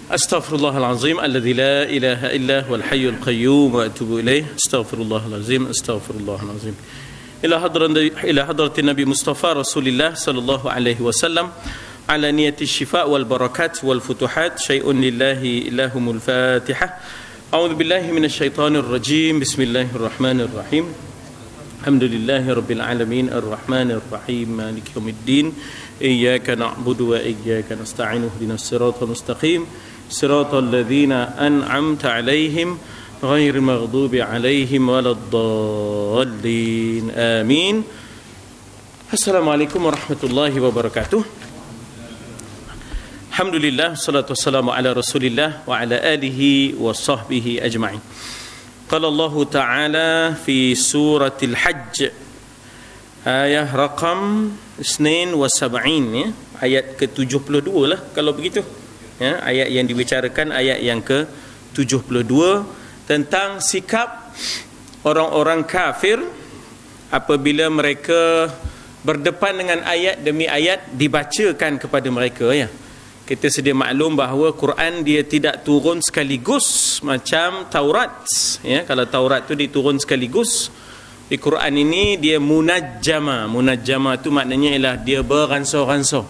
Astaghfirullahalazim alladzi la ilaha illa huwal hayyul qayyum wa atubu ilaih. Astaghfirullahalazim, astaghfirullahalazim. Ila hadratin Nabi Mustafa Rasulillah sallallahu alaihi wasallam ala niyati syifa wal barakat wal futuhat syai'un lillahi ilahumul Fatihah. A'udzu billahi minasyaitonir rajim. Bismillahirrahmanirrahim. Alhamdulillahi rabbil alamin arrahmanir rahim maliki yaumiddin. Iyyaka na'budu wa iyyaka nasta'in ihdinas siratal mustaqim siratal ladzina an'amta 'alaihim ghairil maghdubi 'alaihim waladdallin. Amin. Assalamualaikum warahmatullahi wabarakatuh. Alhamdulillah, salatu wassalamu ala Rasulillah wa ala alihi wa sahbihi ajma'in. Qala Allah Ta'ala fi suratil Hajj ayat raqam 72 ya, ayat ke-72 lah kalau begitu ya, ayat yang dibicarakan ayat yang ke-72 tentang sikap orang-orang kafir apabila mereka berdepan dengan ayat demi ayat dibacakan kepada mereka ya. Kita sedia maklum bahawa Quran dia tidak turun sekaligus macam Taurat ya. Kalau Taurat tu diturun sekaligus, di Quran ini dia munajjama. Munajjama tu maknanya ialah dia beransur-ansur.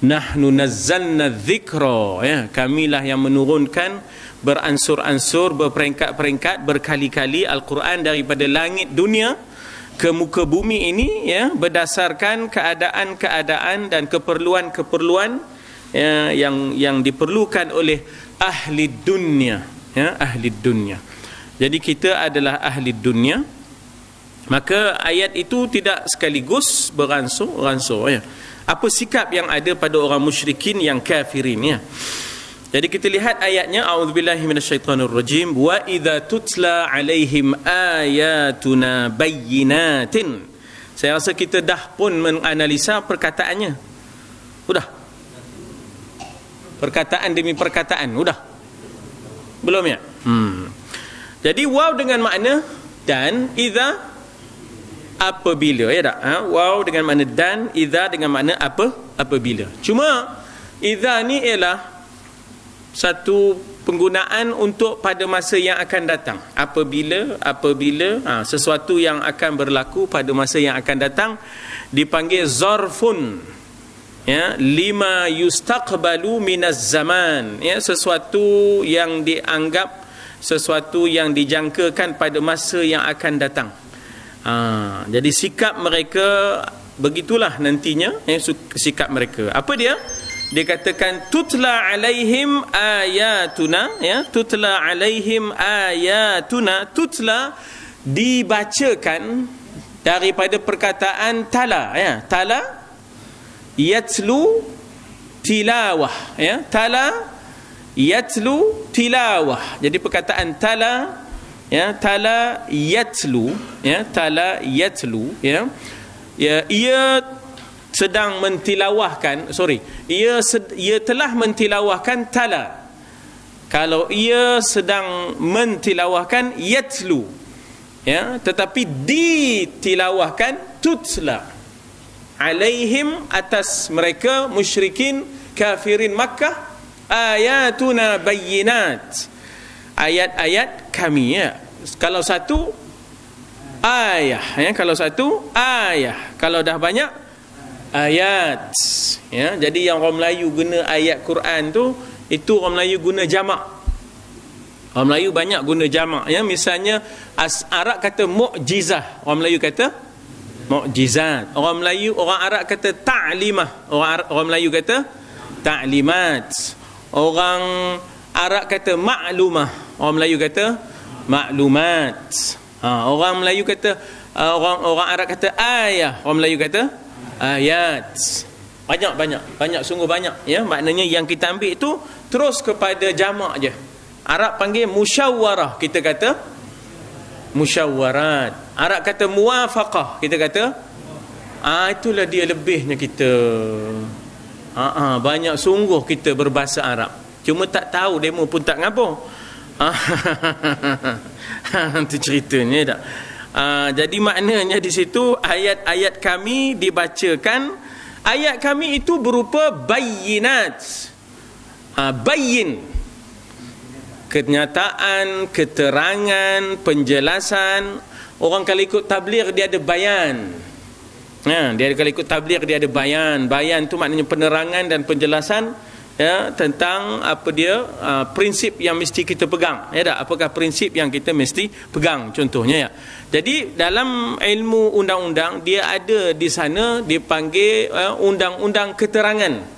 Nahnu nazzalna dzikra ya, kamilah yang menurunkan beransur-ansur, berperingkat-peringkat, berkali-kali Al-Quran daripada langit dunia ke muka bumi ini ya, berdasarkan keadaan-keadaan dan keperluan-keperluan ya, yang diperlukan oleh ahli dunia ya, ahli dunia. Jadi kita adalah ahli dunia. Maka ayat itu tidak sekaligus beransur-ansur ya. Apa sikap yang ada pada orang musyrikin yang kafirin ya. Jadi kita lihat ayatnya, a'udzubillahi minasyaitonirrajim, wa idza tutla alaihim ayatuna bayyinatin. Saya rasa kita dah pun menganalisa perkataannya. Sudah. Perkataan demi perkataan sudah. Belum ya? Jadi waw dengan makna dan, idza apabila ya tak waw dengan makna dan, idza dengan makna apabila. Cuma idza ni ialah satu penggunaan untuk pada masa yang akan datang. Apabila sesuatu yang akan berlaku pada masa yang akan datang dipanggil zarfun ya, lima yustaqbalu minaz zaman ya, sesuatu yang dianggap, sesuatu yang dijangkakan pada masa yang akan datang. Jadi sikap mereka begitulah nantinya ya, sikap mereka. Apa dia? Dia katakan tutla alaihim ayatuna ya, tutla alaihim ayatuna. Tutla dibacakan daripada perkataan tala ya, tala yatlu tilawah ya, tala yatlu tilawah. Jadi perkataan tala ya, tala yatlu ya, tala yatlu ya, ia sedang mentilawahkan, ia telah mentilawahkan tala. Kalau ia sedang mentilawahkan yatlu ya, tetapi ditilawahkan tutla alaihim, atas mereka musyrikin kafirin Makkah, ayatuna bayyinat, ayat-ayat kami ya. Kalau satu ayah ya, kalau satu ayah, kalau dah banyak ayat ya. Jadi yang orang Melayu guna ayat Quran tu, itu orang Melayu guna jamak. Orang Melayu banyak guna jamak ya. Misalnya Arab kata mukjizah, orang Melayu kata mukjizat. Orang Arab kata ta'limah, orang Melayu kata ta'limat. Orang Arab kata maklumah, orang Melayu kata maklumat. Orang Melayu kata orang Arab kata ayah, orang Melayu kata ayat. Banyak sungguh banyak ya. Maknanya yang kita ambil itu terus kepada jamak je. Arab panggil musyawarah, kita kata musyawarat. Arab kata muwafaqah, kita kata itulah dia lebihnya kita. Banyak sungguh kita berbahasa Arab, cuma tak tahu demo pun tak ngapa. Itu ceritanya tak. Jadi maknanya di situ ayat-ayat kami dibacakan. Ayat kami itu berupa bayyinat. Bayyin kenyataan, keterangan, penjelasan. Orang kalau ikut tabligh dia ada bayan. Dia kalau ikut tabligh dia ada bayan. Bayan tu maknanya penerangan dan penjelasan, ya, tentang apa dia prinsip yang mesti kita pegang. Ya tak? Apakah prinsip yang kita mesti pegang contohnya, ya. Jadi dalam ilmu undang-undang dia ada di sana dipanggil undang-undang keterangan.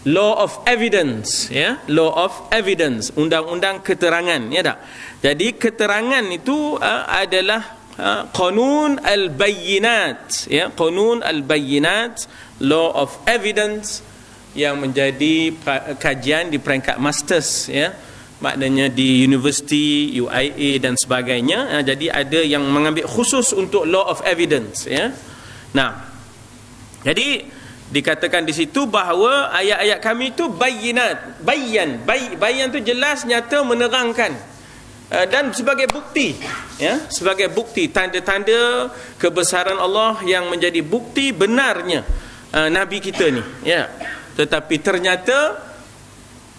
Law of evidence, ya, law of evidence, undang-undang keterangan, ya tak? Jadi keterangan itu adalah qanun al-bayyinat, ya, qanun al-bayyinat, law of evidence, yang menjadi kajian di peringkat masters, ya, maknanya di universiti, UIA dan sebagainya. Jadi ada yang mengambil khusus untuk law of evidence, ya. Nah, jadi dikatakan di situ bahawa ayat-ayat kami itu bayyinat, bayan tu jelas, nyata, menerangkan, dan sebagai bukti, ya, sebagai bukti, tanda-tanda kebesaran Allah yang menjadi bukti benarnya Nabi kita ni, ya. Tetapi ternyata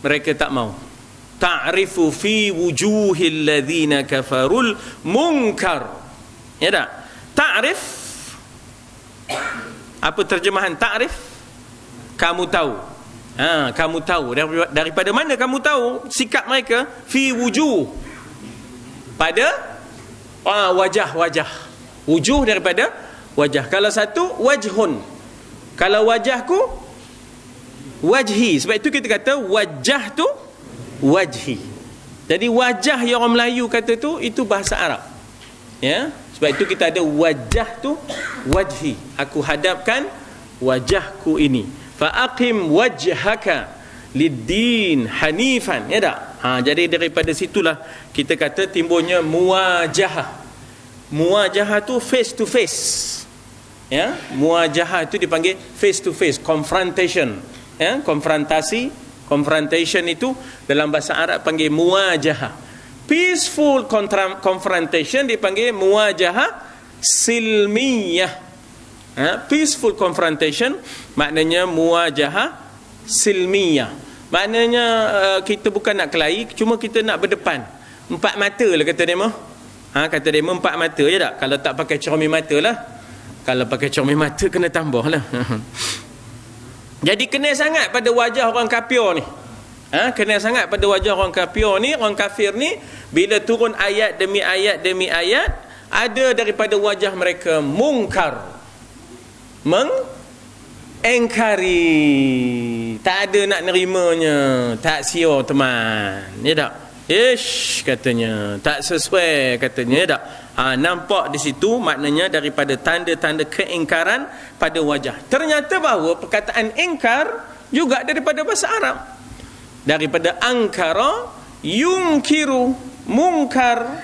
mereka tak mau. Ta'rifu fi wujuhil ladzina kafarul munkar, ya tak? Ta'rif, apa terjemahan ta'rif? Kamu tahu. Kamu tahu. Daripada mana kamu tahu sikap mereka? Fi wujuh, pada wajah-wajah. Wujuh daripada wajah. Kalau satu wajhun, kalau wajahku wajhi. Sebab itu kita kata wajah tu wajhi. Jadi wajah yang orang Melayu kata tu, itu bahasa Arab, ya. Sebab itu kita ada wajah tu wajhi. Aku hadapkan wajahku ini. Fa aqim wajhaka lid-din hanifan, ya tak? Jadi daripada situlah kita kata timbulnya muwajahah. Muwajahah tu face to face, ya. Muwajahah itu dipanggil face to face, confrontation, ya, konfrontasi. Confrontation itu dalam bahasa Arab panggil muwajahah. Peaceful confrontation dipanggil muwajahah silmiyah. Peaceful confrontation maknanya muwajahah silmiyah. Maknanya kita bukan nak kelahi, cuma kita nak berdepan. Empat mata lah kata demo. Kata demo empat mata, ya tak? Kalau tak pakai cermin mata lah. Kalau pakai cermin mata kena tambah lah. Jadi kena sangat pada wajah orang kafir ni. Kena sangat pada wajah orang kafir ni, orang kafir ni, bila turun ayat demi ayat demi ayat, ada daripada wajah mereka mungkar, mengingkari, tak ada nak nerimanya, tak siur teman, ya tak? Ish, katanya tak sesuai, katanya, ya tak? Nampak di situ maknanya daripada tanda-tanda keingkaran pada wajah. Ternyata bahawa perkataan ingkar juga daripada bahasa Arab, daripada angkara yungkiru, mungkar.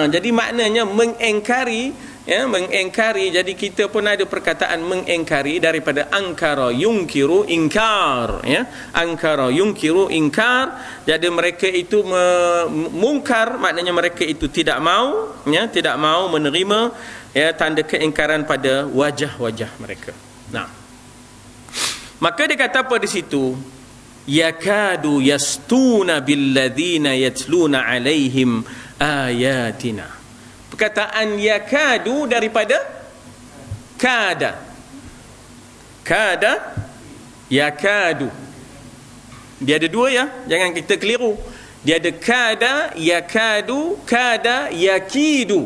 Jadi maknanya mengingkari, ya, mengingkari. Jadi kita pun ada perkataan mengingkari daripada angkara yungkiru, ingkar, ya. Angkara yungkiru, ingkar. Jadi mereka itu mungkar, maknanya mereka itu tidak mau, ya, tidak mau menerima, ya, tanda keingkaran pada wajah-wajah mereka. Nah, maka dia kata apa di situ? Yakadu yastuna billadzina yatluna alaihim ayatina. Perkataan yakadu daripada kada. Kada, yakadu. Dia ada dua, ya, jangan kita keliru. Dia ada kada, yakadu, kada, yakidu.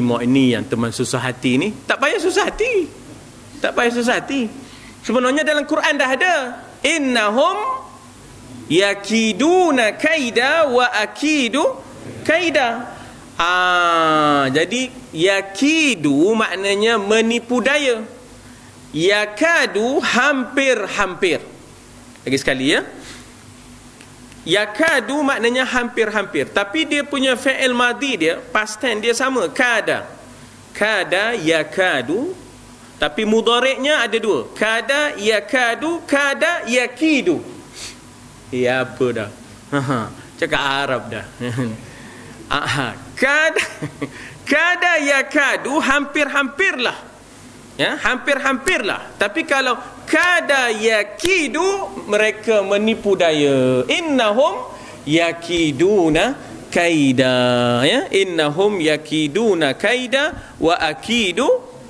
Mak ini yang teman susah hati ni. Tak payah susah hati. Tak payah susah hati. Sebenarnya dalam Quran dah ada. Innahum yakiduna kaida wa akidu kaida. Jadi yakidu maknanya menipu daya. Yakadu hampir-hampir. Lagi sekali, ya. Yakadu maknanya hampir-hampir, tapi dia punya fi'il madhi dia, past tense dia sama, kada. Kada yakadu, tapi mudhari'nya ada dua. Kada yakadu, kada yakidu. Ya apa dah? Cakap Arab dah. Kada yakadu, hampir-hampirlah, ya, hampir-hampirlah. Tapi kalau kada yakidu, mereka menipu daya. Innahum yakiduna kaida, ya, innahum yakiduna kaida wa akidu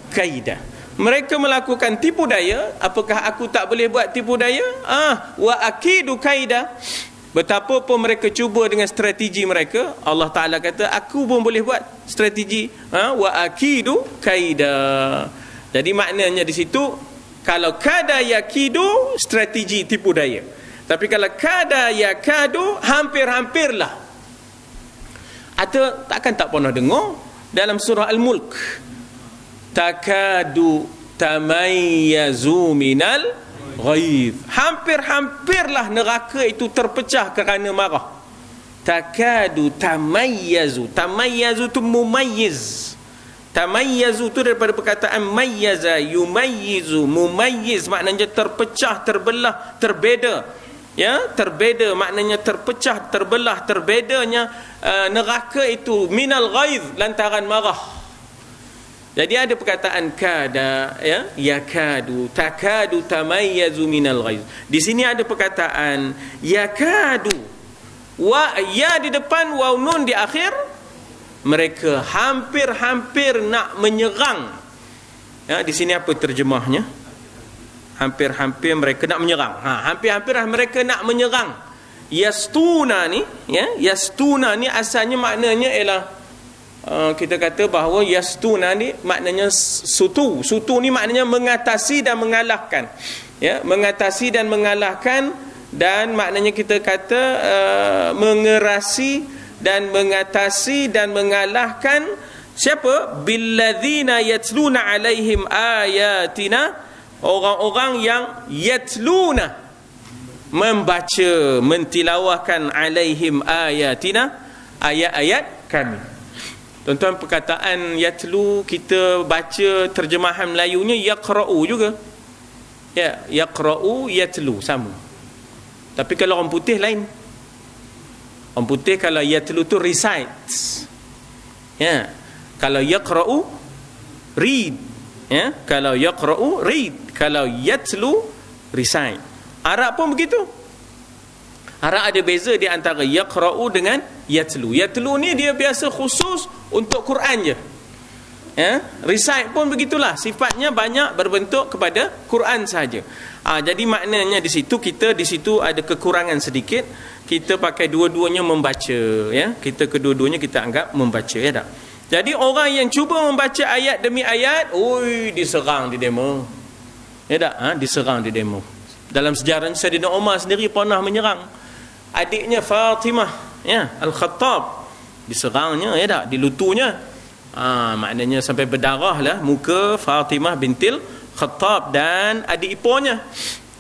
kaida. Mereka melakukan tipu daya. Apakah aku tak boleh buat tipu daya? Wa akidu kaida. Betapa pun mereka cuba dengan strategi mereka, Allah Ta'ala kata aku pun boleh buat strategi. Wa akidu kaida. Jadi maknanya di situ, kalau kada yakidu, strategi tipu daya. Tapi kalau kada yakadu, hampir-hampirlah. Atau takkan tak pernah dengar dalam surah Al-Mulk, takadu tamayyazu minal ghaidh. Hampir-hampirlah neraka itu terpecah kerana marah. Takadu tamayyazu. Tamayyazu tu mumayyiz. Tamayyazu tu daripada perkataan mayyaza, yumayyizu, mumayyiz, maknanya terpecah, terbelah, terbeza. Ya, terbeza maknanya terpecah, terbelah, terbezanya neraka itu minal ghaidh, lantaran marah. Jadi ada perkataan kada, ya, yakadu, takadu tamayyazu minal ghaidh. Di sini ada perkataan yakadu, wa ya di depan, waw nun di akhir. Mereka hampir-hampir nak menyerang. Ya, di sini apa terjemahnya? Hampir-hampir mereka nak menyerang. Hampir-hampir mereka nak menyerang. Yastuna ni, ya, yastuna ni asalnya maknanya ialah kita kata bahawa yastuna ni maknanya sutu. Sutu ni maknanya mengatasi dan mengalahkan. Ya, mengatasi dan mengalahkan, dan maknanya kita kata mengerasi dan mengatasi dan mengalahkan siapa? Billadzina yatluna alaihim ayatina, orang-orang yang yatluna, membaca, mentilawahkan, alaihim ayatina, ayat-ayat kami. Tuan-tuan, perkataan yatlu kita baca terjemahan Melayunya yaqra'u juga. Ya, yaqra'u, yatlu sama. Tapi kalau orang putih lain. Orang putih kalau yatlu tu recites. Ya. Kalau yaqra'u, read. Ya, kalau yaqra'u, read. Kalau yatlu, recite. Arab pun begitu. Arab ada beza di antara yaqra'u dengan yatlu. Yatlu ni dia biasa khusus untuk Quran je. Ya, recite pun begitulah. Sifatnya banyak berbentuk kepada Quran sahaja. Jadi maknanya di situ ada kekurangan sedikit. Kita pakai dua-duanya membaca, ya. Kita kedua-duanya kita anggap membaca, ya tak? Jadi orang yang cuba membaca ayat demi ayat, diserang di demo. Ya tak? Diserang di demo. Dalam sejarah Sayyidina Umar sendiri pernah menyerang adiknya Fatimah, ya, Al-Khattab. Diserangnya, ya tak? Dilutunya. Maknanya sampai berdarah lah muka Fatimah bintil Khattab dan adik ipunya.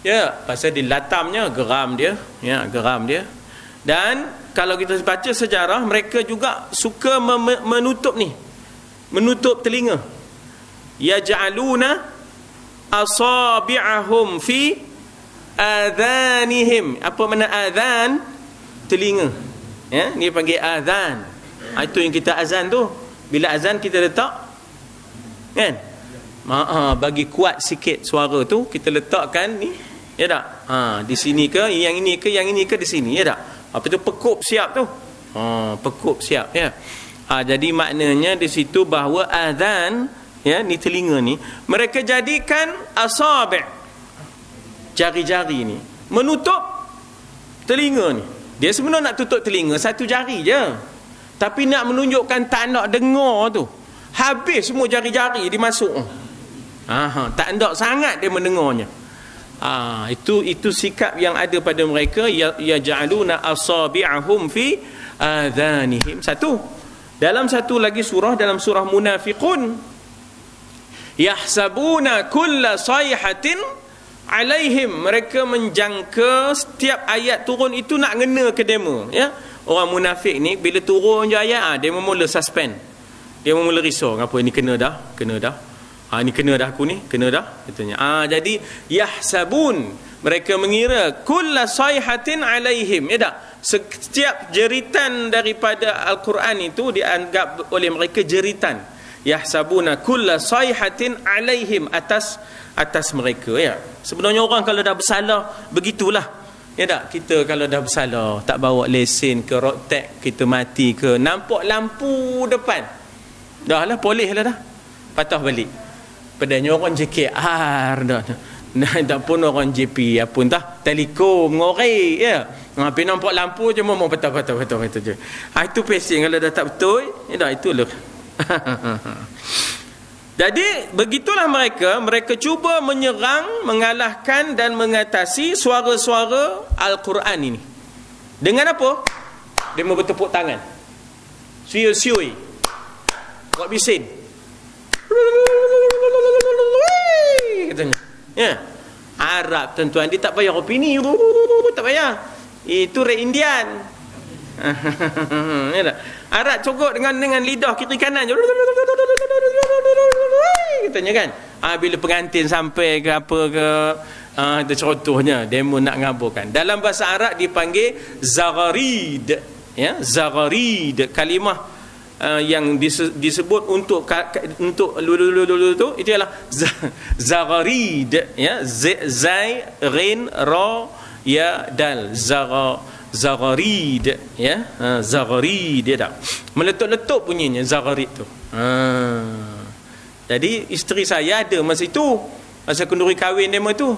Ya, pasal dilatamnya, geram dia, ya, geram dia. Dan kalau kita baca sejarah, mereka juga suka menutup telinga. Yaj'aluna asabi'ahum fi adhanihim. Apa makna adhan? Telinga. Ya, ni panggil adhan. Itu yang kita azan tu. Bila azan kita letak, kan? Bagi kuat sikit suara tu, kita letakkan ni, ya tak? Di sini ke, yang ini ke, yang ini ke, di sini, ya tak? Apa tu pekup siap tu? Pekup siap, ya. Jadi maknanya di situ bahawa azan, ya, ni telinga ni, mereka jadikan asabi', jari-jari ni, menutup telinga ni. Dia sebenarnya nak tutup telinga satu jari je, tapi nak menunjukkan tak nak dengar tu, habis semua jari-jari dimasuk. Tak nak sangat dia mendengarnya. Itu sikap yang ada pada mereka. Yaj'aluna asabi'ahum fi adhanihim. Satu. Dalam satu lagi surah, dalam surah Munafiqun, yahsabuna kulla sayhatin alaihim. Mereka menjangka setiap ayat turun itu nak ngena ke demo, ya. Orang munafik ni bila turun je ayat, dia memula suspend. Dia memula risau, apa ni kena dah, ni kena dah aku ni, kena dah katanya. Jadi yahsabun, mereka mengira kulla sayhatin alaihim, ya tak? Setiap jeritan daripada Al-Quran itu dianggap oleh mereka jeritan. yahsabuna kulla sayhatin alaihim, atas mereka, ya. Sebenarnya orang kalau dah bersalah begitulah, ya tak? Kita kalau dah bersalah, tak bawa lesen ke, road tax kita mati ke, nampak lampu depan, dah lah polis lah dah, patah balik. Padahal orang JKR dah, tak pun orang JP apa entah, telekom ngorek, ya. Tapi nampak lampu je mau patah je. Itu pesen kalau dah tak betul, ya dah, itulah. Jadi begitulah mereka cuba menyerang, mengalahkan dan mengatasi suara-suara Al-Quran ini. Dengan apa? Dia mau bertepuk tangan, sioi-sioi, buat bising, katanya, ya. Arab tuan-tuan, dia tak payah opini, tak payah. Itu Red Indian. Ya tak? Arab cogok dengan lidah kiri kanan, katanya kan. Bila pengantin sampai ke apa ke, itu contohnya demo nak ngaburkan. Dalam bahasa Arab dipanggil zagharid, ya, zagharid, kalimah yang disebut untuk tu, itu ialah zagharid, ya, zai rin ra ya dal, zagharid, ya, zagharid, dia tak meletup-letup bunyinya zagharid tu. Jadi isteri saya ada masa itu, masa kenduri kahwin demo tu,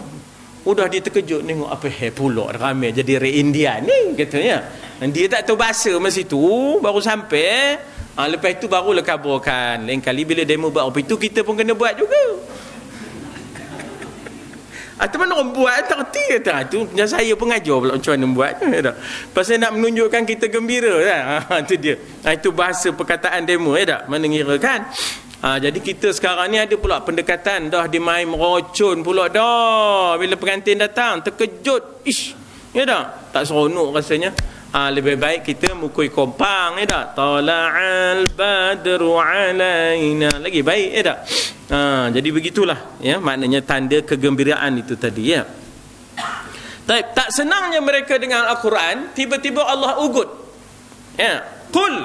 udah dia terkejut tengok apa pula ramai jadi Red Indian ni, katanya. Dia tak tahu bahasa masa itu, baru sampai. Lepas itu barulah kabarkan. Lain kali bila demo buat apa itu, kita pun kena buat juga. Atau mana orang buat tak reti kata. Itu punya saya pengajar pula macam mana buat. Pasal nak menunjukkan kita gembira kan. Itu dia. Itu bahasa perkataan demo, ya tak? Mana ngira kan. Jadi kita sekarang ni ada pula pendekatan, dah dimain merocun pula dah. Bila pengantin datang terkejut, ish, ya tak? Tak seronok rasanya. Lebih baik kita mukui kompang, ya tak? Tala'al badru alaina, lagi baik, ya tak? Jadi begitulah, ya, maknanya tanda kegembiraan itu tadi, ya. Tak senangnya mereka dengan Al-Quran, tiba-tiba Allah ugut, ya. Qul,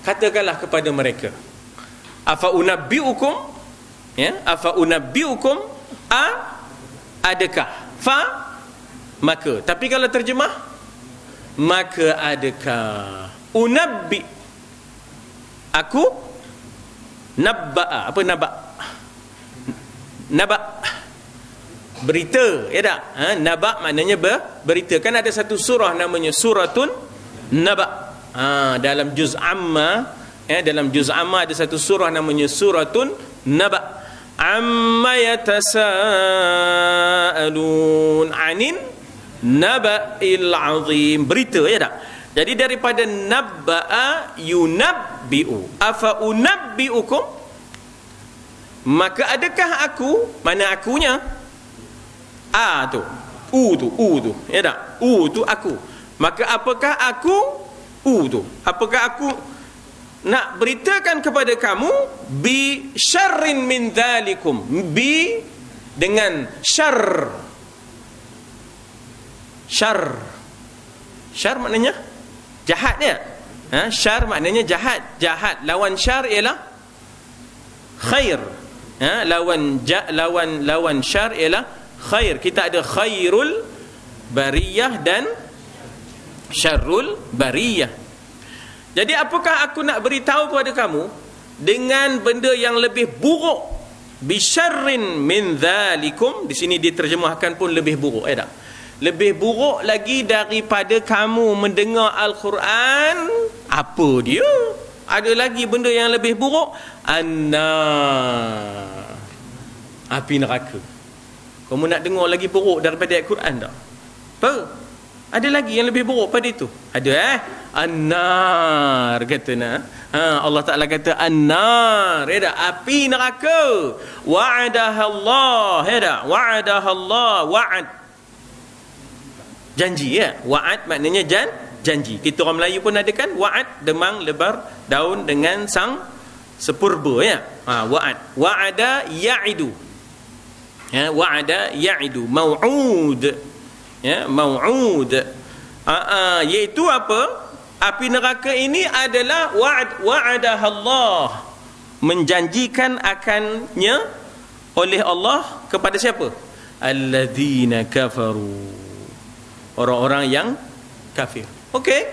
katakanlah kepada mereka, afa unabbiukum, ya, afa unabbiukum, adakah, maka. Tapi kalau terjemah, maka adakah, unabbi, aku, nabba'a, apa naba, berita, ya tak? Naba maknanya berita. Kan ada satu surah namanya suratun naba. Dalam juz amma, dalam juz amma ada satu surah namanya suratun naba. Amma yatasaalun anin naba'il azim, berita, ya tak? Jadi daripada nabba'a yunabbi'u, afa unabbi'ukum, maka adakah aku, mana akunya, tu u tu, ya tak? U tu aku, maka apakah aku, tu apakah aku nak beritakan kepada kamu, bi syarrin min dhalikum, bi dengan syarr. Syar maknanya jahat, ya. Syar maknanya jahat. Lawan syar ialah khair. Lawan syar ialah khair. Kita ada khairul bariyah dan syarrul bariyah. Jadi apakah aku nak beritahu kepada kamu dengan benda yang lebih buruk, bisyarrin min dhalikum. Di sini diterjemahkan pun lebih buruk, ya tak? Lebih buruk lagi daripada kamu mendengar Al-Quran. Apa dia? Ada lagi benda yang lebih buruk, an-nar, api neraka. Kamu nak dengar lagi buruk daripada Al-Quran tak? Apa? Ada lagi yang lebih buruk pada itu? Ada, an-nar, kata nak. Allah Ta'ala kata an-nar, ya tak? Api neraka. Wa'adaha Allah, ya tak? Wa'adaha Allah, wa'ad, janji, ya. Wa'ad maknanya janji. Kita orang Melayu pun ada kan, wa'ad, demang lebar daun dengan sang sepurba, ya. Wa'ad, wa'ada ya'idu, ya, wa'ada ya'idu, mau'ud, ya, mau'ud, iaitu apa? Api neraka ini adalah wa'adaha Allah, menjanjikan akannya oleh Allah kepada siapa? Alladzina kafaru, orang-orang yang kafir. Okey,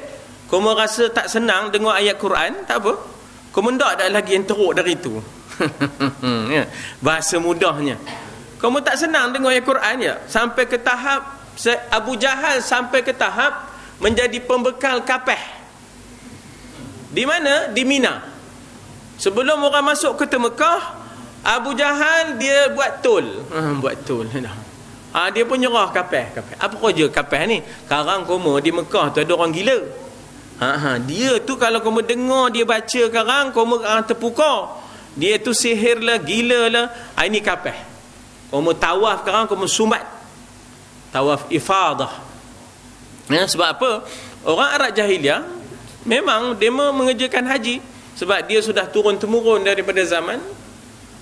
kamu rasa tak senang dengar ayat Quran, tak apa, kamu tak ada lagi yang teruk dari itu. Ya, bahasa mudahnya, kamu tak senang dengar ayat Quran ya, sampai ke tahap Abu Jahal sampai ke tahap menjadi pembekal kapeh. Di mana? Di Mina. Sebelum orang masuk ke Mekah, Abu Jahal dia buat tol. Buat tol. Dia pun nyerah kapeh. Apa kerja kapeh ni? Sekarang kamu di Mekah tu ada orang gila. Dia tu kalau kamu dengar dia baca sekarang, kamu terpukau. Dia tu sihir lah, gila lah. Ini kapeh. Kamu tawaf sekarang, kamu sumat. Tawaf ifadah. Sebab apa? Orang Arab jahiliah memang dia mengerjakan haji. Sebab dia sudah turun-temurun daripada zaman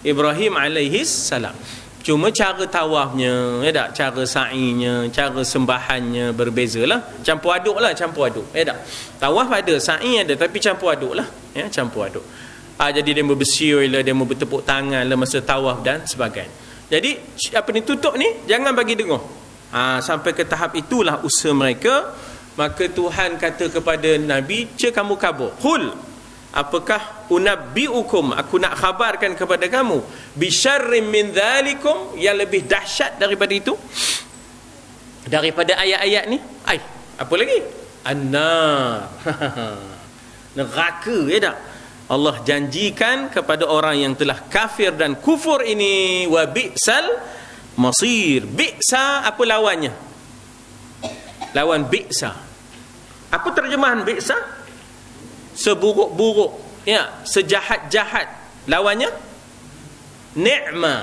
Ibrahim alaihis salam. Cuma cara tawafnya, ya tak? Cara sa'inya, cara sembahannya berbezalah. Campur aduk lah, campur aduk. Ya tak? Tawaf ada, sa'i ada, tapi campur aduk lah. Ya, campur aduk. Jadi dia berbersiul lah, dia bertepuk tangan lah masa tawaf dan sebagainya. Jadi apa ni, tutup ni jangan bagi dengar. Sampai ke tahap itulah usaha mereka. Maka Tuhan kata kepada Nabi, kamu kabur. Qul, apakah unabbiukum, aku nak khabarkan kepada kamu, bisyarrim min dzalikum, yang lebih dahsyat daripada itu, daripada ayat-ayat ni. Apa lagi? An-nar. Neraka, ya tak? Allah janjikan kepada orang yang telah kafir dan kufur ini, wa bi'sal masir. Bi'sa apa lawannya? Lawan bi'sa. Apa terjemahan bi'sa? Seburuk-buruk, ya, sejahat-jahat. Lawannya ni'ma.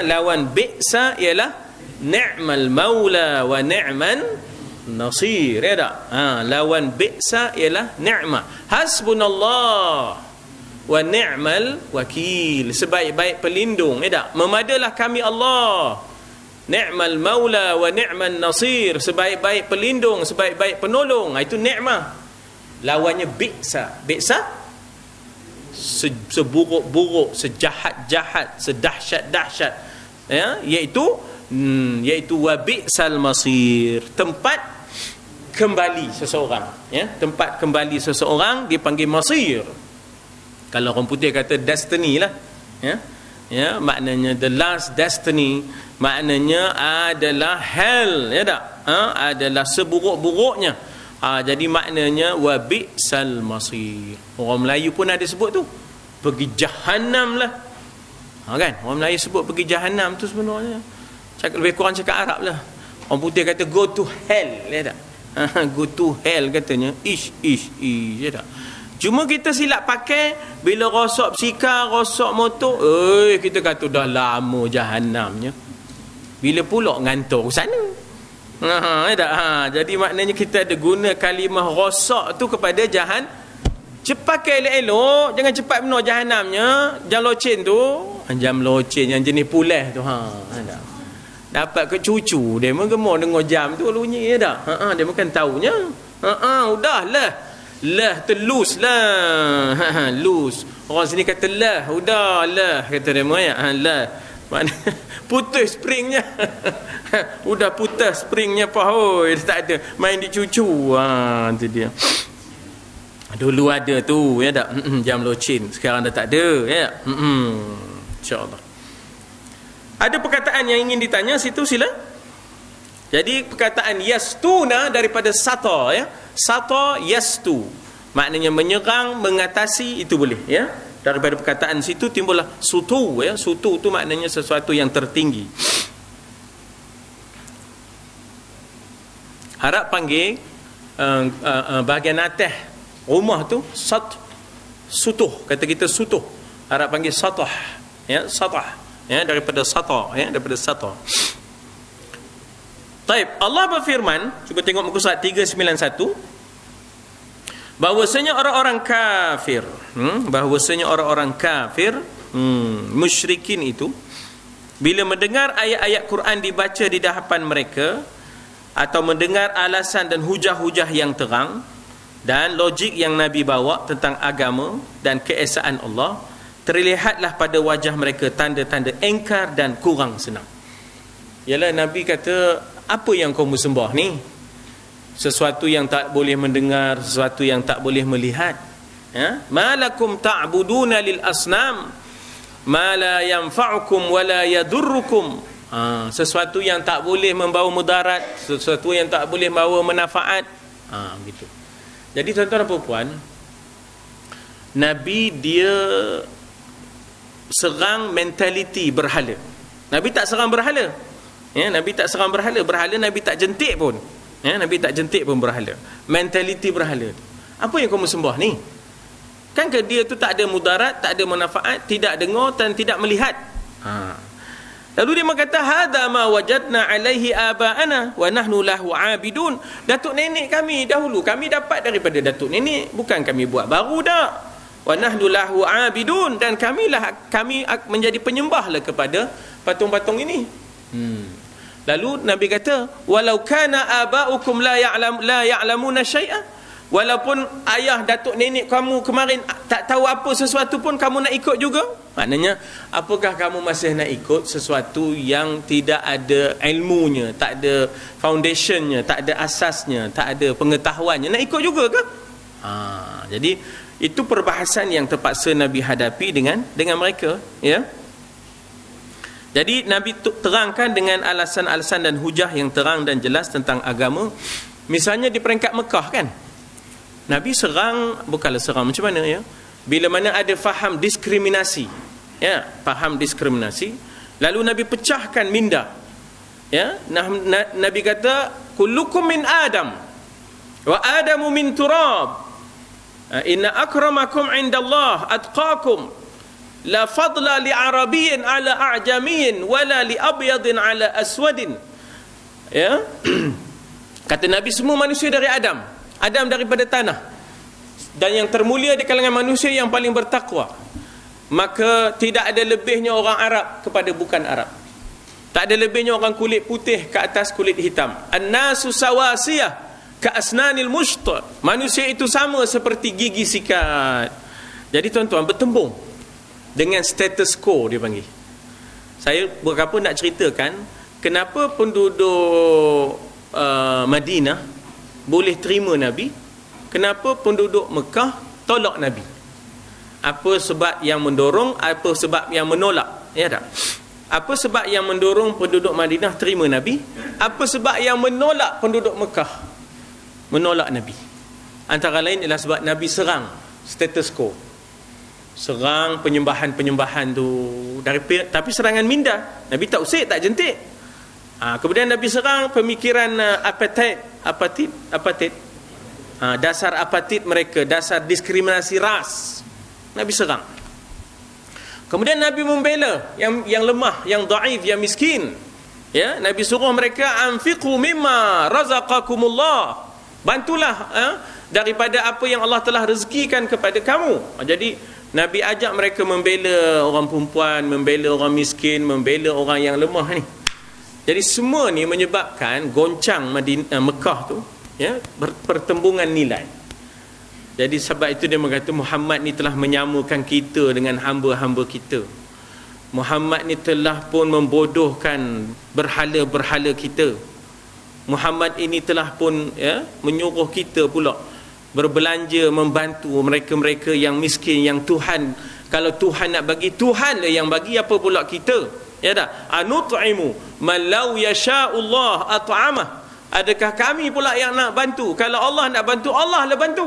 Lawan bi'sa ialah ni'mal maula wa ni'man nasir, ya tak? Lawan bi'sa ialah ni'ma. Hasbunallah wa ni'mal wakil, sebaik-baik pelindung, ya tak? Memadalah kami Allah. Ni'mal maula wa ni'man nasir, sebaik-baik pelindung, sebaik-baik penolong. Itu ni'mah. Lawannya bi'sa. Bi'sa seburuk-buruk, sejahat-jahat, sedahsyat-dahsyat, ya, iaitu wa bi'sal masir, tempat kembali seseorang, ya, tempat kembali seseorang dipanggil masir. Kalau orang putih kata destiny lah, ya, maknanya the last destiny, maknanya adalah hell, ya tak? Adalah seburuk-buruknya. Jadi maknanya wa bi'sal masir. Orang Melayu pun ada sebut tu, pergi jahanam lah. Kan? Orang Melayu sebut pergi jahanam tu sebenarnya lebih kurang cakap Arab lah. Orang putih kata go to hell, ya tak? Go to hell katanya. Ish, ya tak? Cuma kita silap pakai bila rosok psika, rosok motor, kita kata dah lama jahanamnya. Bila pula ngantor sana. Ya tak? Jadi maknanya kita ada guna kalimah rosok tu kepada jahan. Pakai elok-elok, jangan cepat benar jahanamnya. Jam locen tu, jam locen yang jenis pulih tu, dapat ke cucu dia mengemar dengar jam tu bunyi, ya tak? Dia bukan taunya. Udahlah. Lah telus lah. Lus. Orang sini kata lah, udahlah kata dia, ya, lah. Maknanya putus springnya. Udah putus springnya pohon, tak ada main dicucu. Itu dia. Dulu ada tu, ya tak? Jam locin, sekarang dah tak ada, ya. InsyaAllah. Ada perkataan yang ingin ditanya situ, sila. Jadi perkataan yastuna daripada sata, ya. Sata yastu, maknanya menyerang, mengatasi, itu boleh, ya. Daripada perkataan situ timbullah sutu, ya. Sutu tu maknanya sesuatu yang tertinggi. Harap panggil bahagian atas rumah tu sutuh, kata kita sutuh. Harap panggil satah, ya, satah, ya, daripada sata, ya, daripada sata. Taib, Allah berfirman, cuba tengok muka surat 391, bahwasanya orang-orang kafir, bahwasanya orang-orang kafir, musyrikin itu, bila mendengar ayat-ayat Quran dibaca di hadapan mereka, atau mendengar alasan dan hujah-hujah yang terang dan logik yang Nabi bawa tentang agama dan keesaan Allah, terlihatlah pada wajah mereka tanda-tanda engkar dan kurang senang. Yalah, Nabi kata, apa yang kamu sembah ni? Sesuatu yang tak boleh mendengar, sesuatu yang tak boleh melihat. Ya? Malakum ta'buduna lil asnam ma la yanfa'ukum wa la yadurrukum. Sesuatu yang tak boleh membawa mudarat, sesuatu yang tak boleh membawa manfaat. Gitu. Jadi tuan-tuan dan puan, Nabi dia serang mentaliti berhala. Nabi tak serang berhala. Ya, Nabi tak serang berhala. Berhala Nabi tak jentik pun. Ya, Nabi tak jentik pun berhala. Mentaliti berhala. Apa yang kamu sembah ni? Kan ke dia tu tak ada mudarat, tak ada manfaat, tidak dengar dan tidak melihat. Lalu dia berkata, hadza ma wajadna alaihi aba'ana wa nahnu lahu 'abidun. Datuk nenek kami dahulu kami dapat daripada datuk nenek, bukan kami buat baru dah. Wa nahnu lahu 'abidun, dan kami menjadi penyembahlah kepada patung-patung ini. Lalu Nabi kata, walau kana aba'ukum la ya'lamuna syai'an. Walaupun ayah, datuk nenek kamu kemarin tak tahu apa sesuatu pun, kamu nak ikut juga? Maknanya, apakah kamu masih nak ikut sesuatu yang tidak ada ilmunya, tak ada foundationnya, tak ada asasnya, tak ada pengetahuannya, nak ikut juga ke? Jadi itu perbahasan yang terpaksa Nabi hadapi dengan mereka, ya. Jadi Nabi terangkan dengan alasan-alasan dan hujah yang terang dan jelas tentang agama. Misalnya di peringkat Mekah, kan, Nabi serang, bukanlah serang macam mana, ya, bila mana ada faham diskriminasi, ya, faham diskriminasi, lalu Nabi pecahkan minda, ya. Nabi kata, kullukum min Adam wa Adamu min turab, inna akramakum indallah atqakum, la fadla li arabiyyin ala a'jamiyyin wala li abyadin ala aswadin. Ya. Kata Nabi, semua manusia dari Adam daripada tanah, dan yang termulia di kalangan manusia yang paling bertakwa. Maka tidak ada lebihnya orang Arab kepada bukan Arab, tak ada lebihnya orang kulit putih ke atas kulit hitam. An-nasu sawasiyah ka asnanil musht. Manusia itu sama seperti gigi sikat. Jadi tuan-tuan, bertembung dengan status quo, dia panggil. Saya berapa nak ceritakan kenapa penduduk Madinah boleh terima Nabi, kenapa penduduk Mekah tolak Nabi. Apa sebab yang mendorong, apa sebab yang menolak, ya tak? Apa sebab yang mendorong penduduk Madinah terima Nabi, apa sebab yang menolak penduduk Mekah menolak Nabi. Antara lain ialah sebab Nabi serang status quo, serang penyembahan-penyembahan tu, tapi serangan minda. Nabi tak usik, tak jentik. Kemudian Nabi serang pemikiran apatit, dasar apatit mereka, dasar diskriminasi ras. Nabi serang. Kemudian Nabi membela yang lemah, yang dhaif, yang miskin. Ya, Nabi suruh mereka, anfiqu mimma razaqakumullah. Bantulah daripada apa yang Allah telah rezekikan kepada kamu. Jadi Nabi ajak mereka membela orang perempuan, membela orang miskin, membela orang yang lemah ni. Jadi semua ni menyebabkan goncang Mekah tu, ya, pertembungan nilai. Jadi sebab itu dia berkata, Muhammad ni telah menyamakan kita dengan hamba-hamba kita. Muhammad ni telah pun membodohkan berhala-berhala kita. Muhammad ini telah pun, ya, menyuruh kita pula berbelanja, membantu mereka-mereka yang miskin, yang Tuhan, kalau Tuhan nak bagi, Tuhan lah yang bagi, apa pula kita? Ya tak? Anut'imu man law yasha'ullah at'amah. Adakah kami pula yang nak bantu? Kalau Allah nak bantu, Allah lah bantu.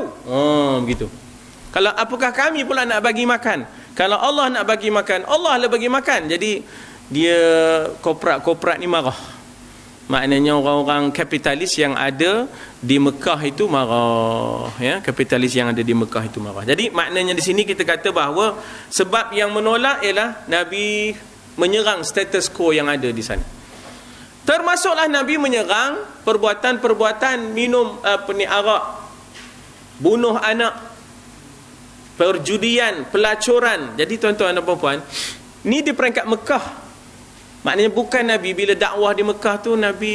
Begitu. Kalau apakah kami pula nak bagi makan? Kalau Allah nak bagi makan, Allah lah bagi makan. Jadi dia korporat ni marah. Maknanya orang-orang kapitalis yang ada di Mekah itu marah, ya, kapitalis yang ada di Mekah itu marah. Jadi maknanya di sini kita kata bahawa sebab yang menolak ialah Nabi menyerang status quo yang ada di sana. Termasuklah Nabi menyerang perbuatan-perbuatan minum arak, bunuh anak, perjudian, pelacuran. Jadi tuan-tuan dan puan-puan, ni di peringkat Mekah. Maknanya bukan Nabi bila dakwah di Mekah tu Nabi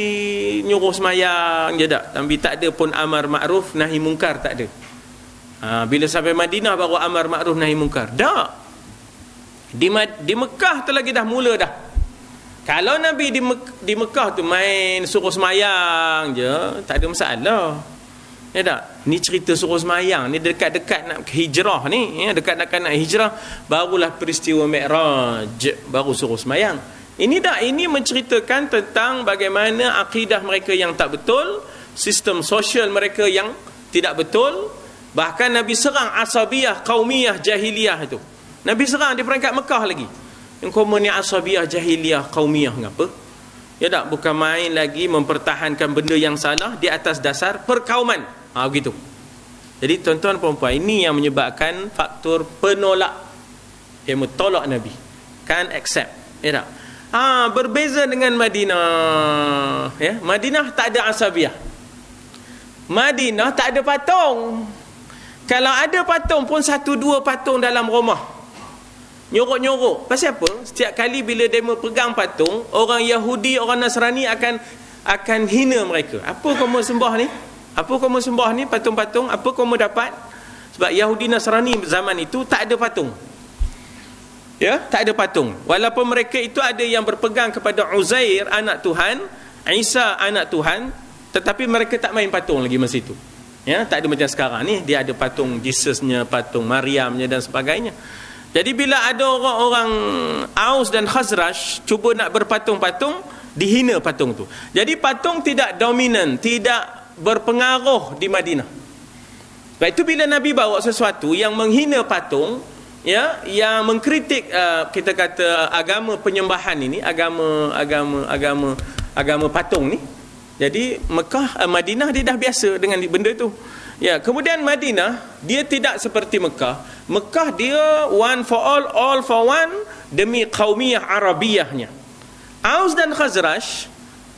nyuruh semayang je tak. Nabi tak ada pun amar ma'ruf nahi mungkar, tak ada. Bila sampai Madinah baru amar ma'ruf nahi mungkar. Tak. Di Mekah tu lagi dah mula dah. Kalau Nabi di Mekah tu main suruh semayang je, tak ada masalah. Ya tak? Ni cerita suruh semayang ni dekat-dekat nak hijrah ni, ya, dekat-dekat nak hijrah barulah peristiwa Mi'raj, baru suruh semayang. Ini menceritakan tentang bagaimana akidah mereka yang tak betul, sistem sosial mereka yang tidak betul. Bahkan Nabi serang asabiyah, qaumiyah, jahiliyah itu. Nabi serang di peringkat Mekah lagi. Yang komen ni asabiyah, jahiliyah, qaumiyah, ngapa? Ya tak? Bukan main lagi mempertahankan benda yang salah di atas dasar perkauman. Begitu. Jadi tuan-tuan perempuan, ini yang menyebabkan faktor penolak. Dia tolak Nabi. Can't accept. Ya tak? Berbeza dengan Madinah. Ya? Madinah tak ada asabiyah. Madinah tak ada patung. Kalau ada patung pun 1-2 patung dalam rumah. Nyorok-nyorok. Pasal apa? Setiap kali bila demo pegang patung, orang Yahudi, orang Nasrani akan hina mereka. Apa kamu sembah ni? Apa kamu sembah ni patung-patung? Apa kamu dapat? Sebab Yahudi Nasrani zaman itu tak ada patung. Ya, tak ada patung. Walaupun mereka itu ada yang berpegang kepada Uzair anak Tuhan, Isa anak Tuhan, tetapi mereka tak main patung lagi masa itu. Ya, tak ada macam sekarang ni, dia ada patung Jesusnya, patung Maryamnya dan sebagainya. Jadi bila ada orang-orang Aus dan Khazraj cuba nak berpatung-patung, dihina patung tu. Jadi patung tidak dominan, tidak berpengaruh di Madinah. Sebab itu bila Nabi bawa sesuatu yang menghina patung, ya, yang mengkritik kita kata agama penyembahan ini, agama patung ni. Jadi Madinah dia dah biasa dengan benda tu. Ya, kemudian Madinah dia tidak seperti Mekah. Mekah dia one for all for one, demi qaumiyah Arabiyahnya. Aus dan Khazraj,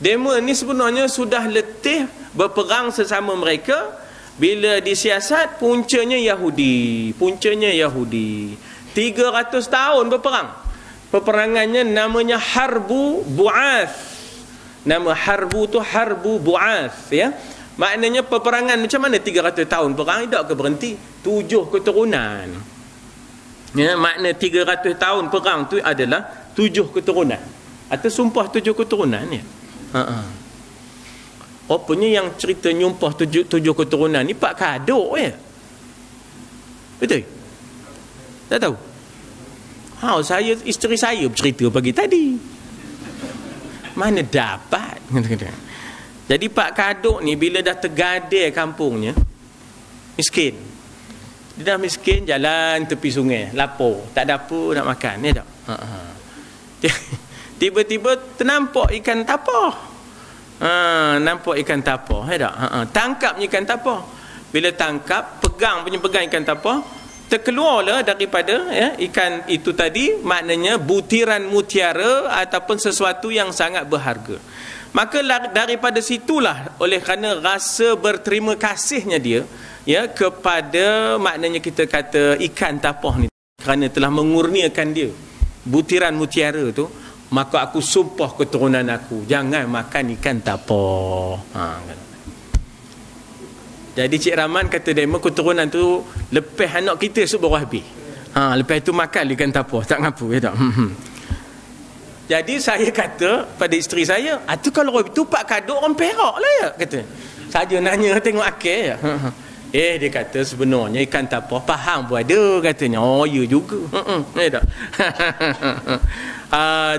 demo ni sebenarnya sudah letih berperang sesama mereka. Bila disiasat, puncanya Yahudi. 300 tahun berperang. Peperangannya namanya Harbu Bu'ath. Nama Harbu tu Harbu Bu'ath, ya. Maknanya peperangan macam mana 300 tahun perang tak ke berhenti? 7 keturunan. Ya, makna 300 tahun perang tu adalah 7 keturunan. Atau sumpah 7 keturunan, ya. Rupanya yang cerita nyumpah 7 keturunan ni Pak Kadok, ya. Betul? Tak tahu? Isteri saya bercerita pagi tadi. Mana dapat? Jadi Pak Kadok ni bila dah tergadir kampungnya, miskin. Dia dah miskin, jalan tepi sungai, lapar, tak ada apa nak makan, ya tak? Tiba-tiba ternampak ikan tapah. Nampak ikan tapah, ya tak? Tangkap ikan tapah. Bila tangkap, pegang ikan tapah, terkeluarlah daripada, ya, ikan itu tadi, maknanya butiran mutiara ataupun sesuatu yang sangat berharga. Maka daripada situlah, oleh kerana rasa berterima kasihnya dia, ya, kepada maknanya kita kata ikan tapah ni, kerana telah mengurniakan dia butiran mutiara tu, maka aku sumpah keturunan aku jangan makan ikan tapah. Jadi Cik Rahman kata dia, keturunan tu lepas anak kita suruh habis. Lepas tu makan ikan tapah, tak ngapu, ya tak? Jadi saya kata pada isteri saya, tu kalau itu Pak Kadok orang Perak lah, ya, kata. Saja nanya tengok akal, ya. Dia kata sebenarnya ikan tapah Pahang pun ada, katanya. Oh, ya juga. Ya tak?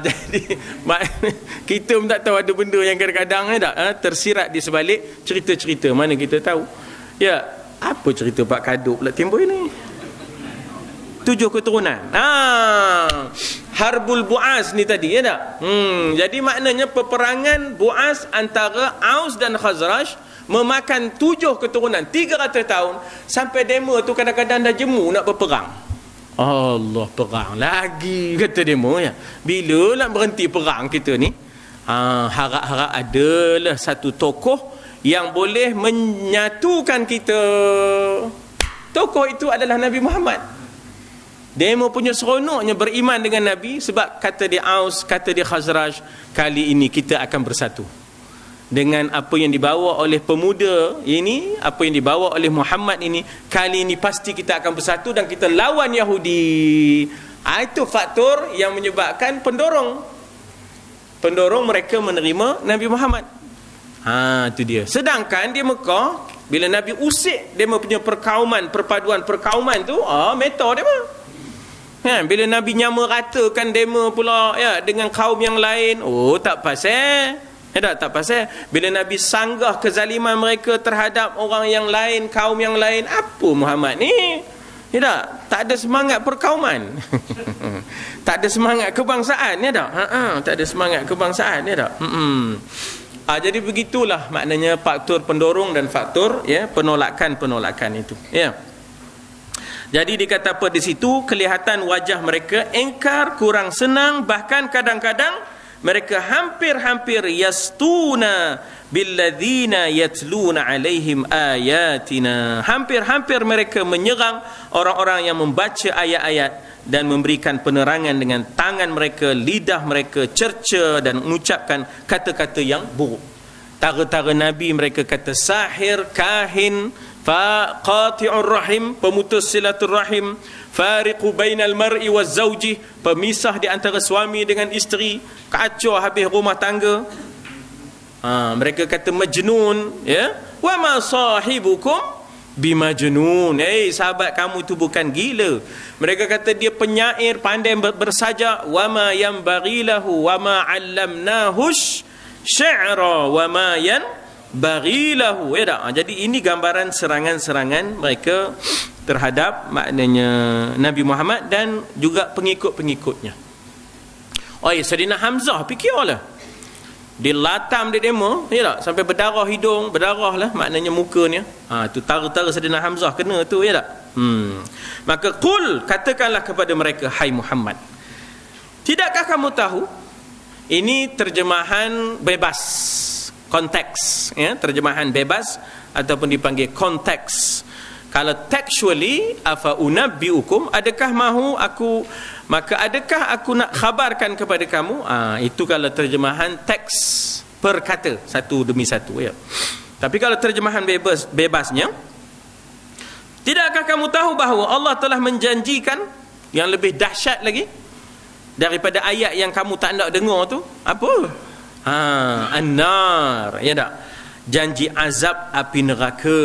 Jadi kita pun tak tahu ada benda yang kadang-kadang, ya tak, tersirat di sebalik cerita-cerita, mana kita tahu. Ya, apa cerita Pak Kadok pula timbul ni? 7 keturunan. Harbul Bu'as ni tadi, ya tak? Jadi maknanya peperangan Bu'as antara Aus dan Khazraj memakan 7 keturunan 300 tahun, sampai demo tu kadang-kadang dah jemu nak berperang. Allah, perang lagi, kata demo, ya. Bila nak berhenti perang kita ni? Harap-harap adalah satu tokoh yang boleh menyatukan kita. Tokoh itu adalah Nabi Muhammad. Demo punya seronoknya beriman dengan Nabi, sebab kata dia Aus, kata dia Khazraj, kali ini kita akan bersatu dengan apa yang dibawa oleh pemuda ini, apa yang dibawa oleh Muhammad ini. Kali ini pasti kita akan bersatu dan kita lawan Yahudi. Itu faktor yang menyebabkan pendorong mereka menerima Nabi Muhammad. Itu dia. Sedangkan di Mekah, bila Nabi usik dia punya perpaduan perkauman tu, meta dia mah. Bila Nabi nyama ratakan demo pula dengan kaum yang lain, tak pasal. Tak pasal. Bila Nabi sanggah kezaliman mereka terhadap orang yang lain, kaum yang lain, apa Muhammad ni? Tak ada semangat perkauman. Tak ada semangat kebangsaan, tak ada semangat kebangsaan, jadi begitulah maknanya faktor pendorong dan faktor penolakan itu. Jadi dikata apa di situ, kelihatan wajah mereka engkar, kurang senang, bahkan kadang-kadang mereka hampir-hampir yastuna billadzina yatluna alaihim ayatina. Hampir-hampir mereka menyerang orang-orang yang membaca ayat-ayat dan memberikan penerangan dengan tangan mereka, lidah mereka cerca dan mengucapkan kata-kata yang buruk. Tara-tara Nabi mereka kata sahir, kahin, qati'ur rahim, pemutus silaturrahim, fariqu bainal mar'i waz zawji, pemisah di antara suami dengan isteri, kacau habis rumah tangga. Mereka kata majnun, wa ma sahibukum bimajnun. Sahabat kamu tu bukan gila. Mereka kata dia penyair, pandai bersajak. Wa ma yanbaghi lahu wa ma 'allamnahu syi'ra wa ma yanbaghi lahu. Jadi ini gambaran serangan-serangan mereka terhadap maknanya Nabi Muhammad dan juga pengikut-pengikutnya. Sayyidina Hamzah fikirlah, dia latam dia demo, sampai berdarah hidung, berdarah lah maknanya mukanya. Tu tara-tara Sayyidina Hamzah kena tu, Maka qul, katakanlah kepada mereka, hai Muhammad, tidakkah kamu tahu? Ini terjemahan bebas, konteks, terjemahan bebas ataupun dipanggil konteks. Kalau textually, afa unabbiukum, adakah aku nak khabarkan kepada kamu? Itu kalau terjemahan teks per kata, satu demi satu, Tapi kalau terjemahan bebasnya, tidakkah kamu tahu bahawa Allah telah menjanjikan yang lebih dahsyat lagi daripada ayat yang kamu tak nak dengar tu? Apa? An-nar, janji azab api neraka,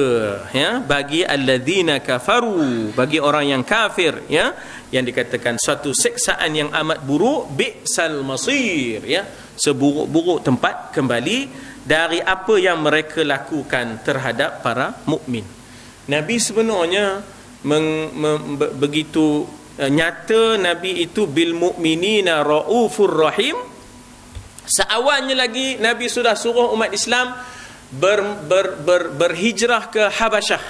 bagi alladzina kafaru, bagi orang yang kafir, yang dikatakan suatu siksaan yang amat buruk, bi'sal masir, seburuk-buruk tempat kembali dari apa yang mereka lakukan terhadap para mukmin. Nabi sebenarnya begitu nyata Nabi itu bil mukminina raufur rahim. Seawalnya lagi Nabi sudah suruh umat Islam berhijrah ke Habasyah,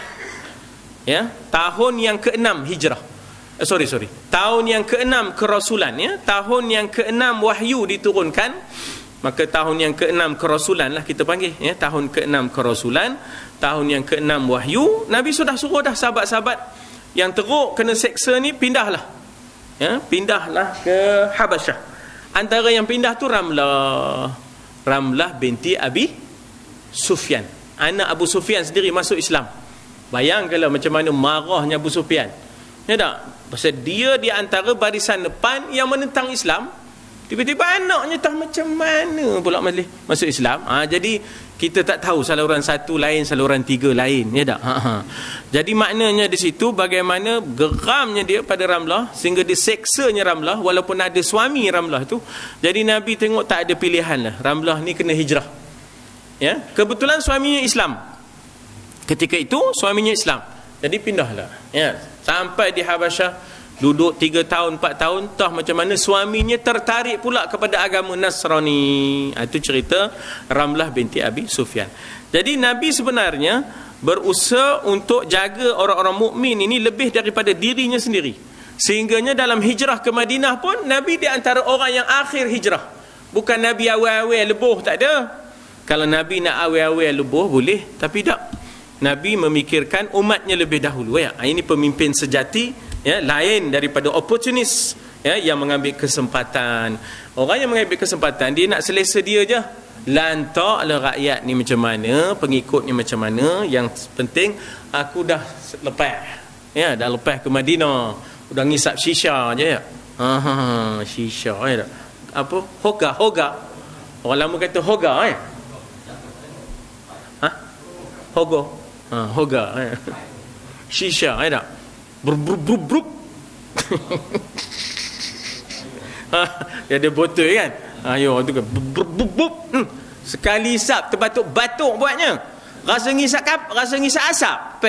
tahun yang ke-6 hijrah, tahun yang ke-6 kerasulan, tahun yang ke-6 wahyu diturunkan. Maka tahun yang ke-6 kerasulan lah kita panggil, tahun ke-6 kerasulan, tahun yang ke-6 wahyu. Nabi sudah suruh dah sahabat-sahabat yang teruk kena seksa ni, pindahlah ke Habasyah. Antara yang pindah tu Ramlah binti Abi Sufyan, anak Abu Sufyan sendiri masuk Islam. Bayangkanlah macam mana marahnya Abu Sufyan, pasal dia di antara barisan depan yang menentang Islam. Tiba-tiba anaknya tak macam mana pula masuk Islam. Jadi kita tak tahu saluran satu lain, saluran tiga lain, Jadi maknanya di situ bagaimana geramnya dia pada Ramlah sehingga diseksanya Ramlah walaupun ada suami Ramlah tu. Jadi Nabi tengok tak ada pilihan lah, Ramlah ni kena hijrah. Kebetulan suaminya Islam. Ketika itu suaminya Islam. Jadi pindahlah. Sampai di Habasyah, duduk 3 tahun 4 tahun, entah macam mana suaminya tertarik pula kepada agama Nasrani. Itu cerita Ramlah binti Abi Sufyan. Jadi Nabi sebenarnya berusaha untuk jaga orang-orang mukmin ini lebih daripada dirinya sendiri. Sehingganya dalam hijrah ke Madinah pun Nabi di antara orang yang akhir hijrah. Bukan Nabi awal-awal lebuh, tak ada. Kalau Nabi nak awal-awal lebuh boleh, tapi tak. Nabi memikirkan umatnya lebih dahulu. Ini pemimpin sejati, lain daripada opportunis, yang mengambil kesempatan. Orang yang mengambil kesempatan, dia nak selesa dia je. Lantaklah rakyat ni macam mana, pengikutnya macam mana. Yang penting aku dah lepas, dah lepas ke Madinah, udah ngisap shisha je, Shisha tak? Apa? Hoga. Orang lama kata hoga Hoga. Hoga Shisha tak? Brub. Dia ada botol kan. Ayo tu kan. Sekali isap terbatuk-batuk buatnya. Rasa ngisap asap.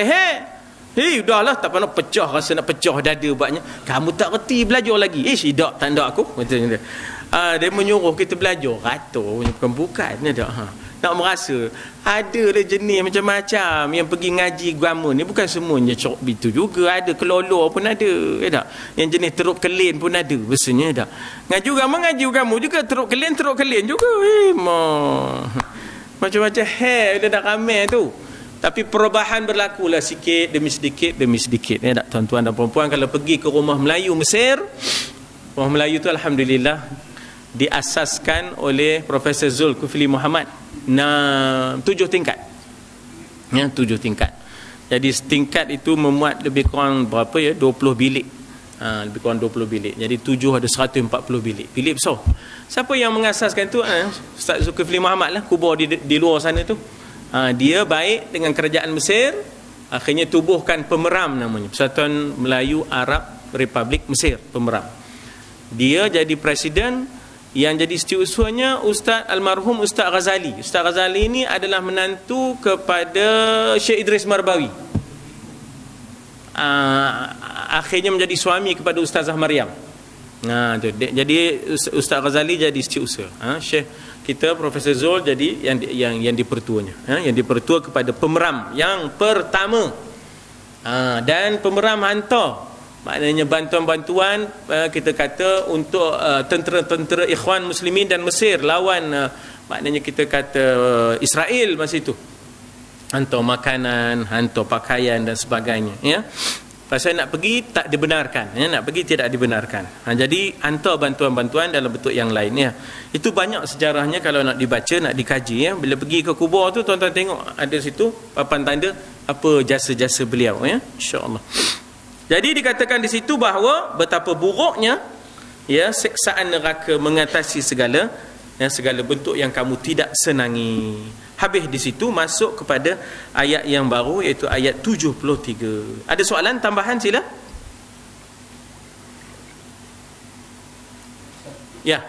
Udahlah, tak pernah pecah, rasa nak pecah dada buatnya. Kamu tak reti belajar lagi. Tak tanda aku. Macam dia. Dia menyuruh kita belajar. Rato bukan tak. Nak merasa ada lah jenis macam-macam yang pergi ngaji agama ni, bukan semuanya cok itu juga, ada kelolor pun ada, tak? Yang jenis teruk kelin pun ada biasanya, tak? Ngaji agama juga teruk kelin juga. Macam-macam dia dah ramai tu. Tapi perubahan berlakulah sikit demi sedikit tak, tuan-tuan dan puan-puan. Kalau pergi ke rumah Melayu Mesir, rumah Melayu tu alhamdulillah diasaskan oleh Profesor Zulkifli Muhammad. 7 tingkat. 7 tingkat. Jadi setingkat itu memuat lebih kurang berapa 20 bilik. Lebih kurang 20 bilik. Jadi 7 ada 140 bilik. Bilik besar. Siapa yang mengasaskan tu? Ustaz Zulkifli Muhammad lah, kubur di luar sana tu. Dia baik dengan kerajaan Mesir, akhirnya tubuhkan Pemeram namanya, Persatuan Melayu Arab Republik Mesir, Pemeram. Dia jadi presiden. Yang jadi setiausaha almarhum Ustaz Ghazali. Ustaz Ghazali ini adalah menantu kepada Syekh Idris Marbawi. Akhirnya menjadi suami kepada Ustazah Maryam. Jadi Ustaz Ghazali jadi setiausaha. Syekh kita Profesor Zul jadi yang dipertuanya. Yang dipertua kepada Pemeram yang pertama. Dan Pemeram hantar, maknanya bantuan-bantuan, kita kata untuk tentera-tentera Ikhwan Muslimin dan Mesir lawan maknanya kita kata Israel masa itu. Hantar makanan, hantar pakaian dan sebagainya, ya. Pasal nak pergi tak dibenarkan, nak pergi tidak dibenarkan. Jadi hantar bantuan-bantuan dalam bentuk yang lain, ya. Itu banyak sejarahnya kalau nak dibaca, nak dikaji, ya. Bila pergi ke kubur tu, tuan-tuan tengok ada situ papan tanda apa jasa-jasa beliau, ya. Insya-Allah. Jadi dikatakan di situ bahawa betapa buruknya, ya, siksaan neraka mengatasi segala bentuk yang kamu tidak senangi. Habis di situ masuk kepada ayat yang baru, iaitu ayat 73. Ada soalan tambahan sila? Ya.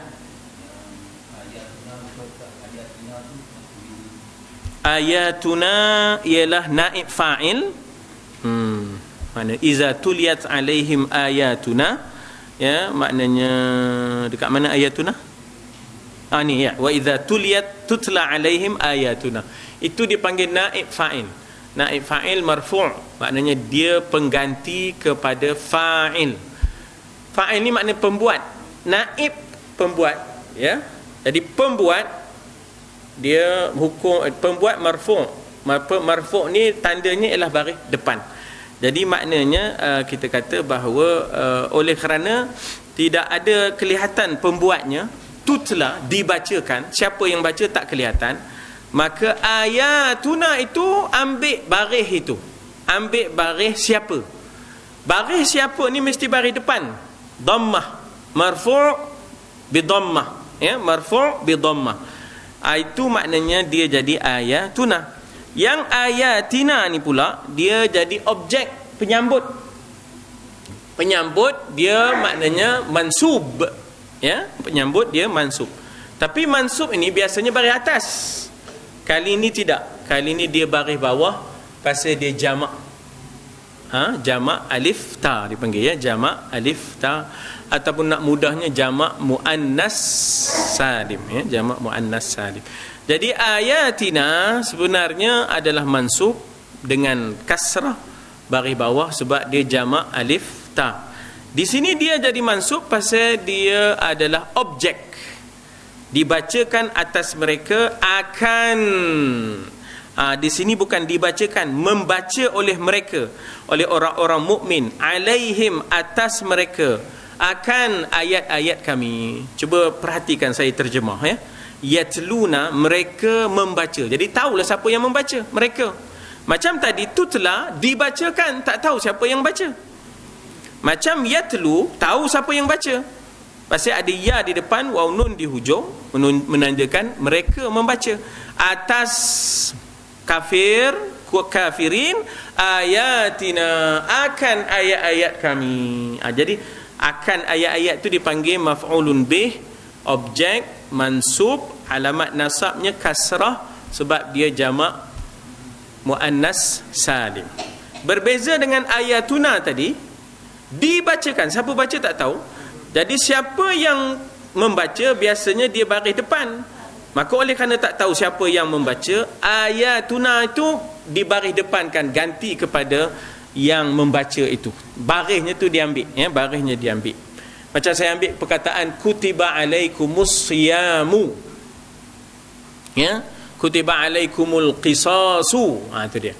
Ayatuna ialah naib fa'il. Mana iza tuliyat alaihim ayatuna, ya, maknanya dekat mana ayatuna? Ni ya, wa iza tuliyat tutla alaihim ayatuna. Itu dipanggil naib fa'il. Naib fa'il marfu', maknanya dia pengganti kepada fa'il. Fa'il ni makna pembuat, naib pembuat, ya. Jadi pembuat dia hukum pembuat marfu'. Marfu' ni tandanya ialah baris depan. Jadi maknanya kita kata bahawa oleh kerana tidak ada kelihatan pembuatnya, tutla dibacakan, siapa yang baca tak kelihatan, maka ayatuna itu ambil baris itu. Ambil baris siapa? Baris siapa ni mesti baris depan. Dhammah, marfu' bi dhammah, ya, marfu' bi dhammah. Itu maknanya dia jadi ayatuna. Yang ayatina ni pula dia jadi objek penyambut. Penyambut dia maknanya mansub, ya, penyambut dia mansub. Tapi mansub ini biasanya baris atas. Kali ini tidak. Kali ini dia baris bawah pasal dia jamak. Jamak alif ta dipanggil, ya, jamak alif ta, ataupun nak mudahnya jamak muannas salim, ya, jamak muannas salim. Jadi ayatina sebenarnya adalah mansub dengan kasrah baris bawah sebab dia jamak alif ta. Di sini dia jadi mansub pasal dia adalah objek. Dibacakan atas mereka akan. Di sini bukan dibacakan, membaca oleh mereka, oleh orang-orang mukmin, alaihim atas mereka, akan ayat-ayat kami. Cuba perhatikan saya terjemah, ya. Yatluna, mereka membaca. Jadi tahulah siapa yang membaca, mereka. Macam tadi tutla dibacakan, tak tahu siapa yang baca. Macam yatlu, tahu siapa yang baca. Pasal ada ya di depan, waw nun di hujung, menandakan mereka membaca. Atas kafirin ayatina, akan ayat-ayat kami. Jadi akan ayat-ayat itu dipanggil maf'ulun bih, objek mansub, alamat nasabnya kasrah sebab dia jamak muannas salim. Berbeza dengan ayatuna tadi, dibacakan, siapa baca tak tahu. Jadi siapa yang membaca biasanya dia baris depan. Maka oleh kerana tak tahu siapa yang membaca, ayatuna itu dibaris depankan, ganti kepada yang membaca itu. Barisnya tu diambil, ya, barisnya diambil. Macam saya ambil perkataan kutiba alaikumus siyamu. Ya, kutiba alaikumul qisasu. Itu dia.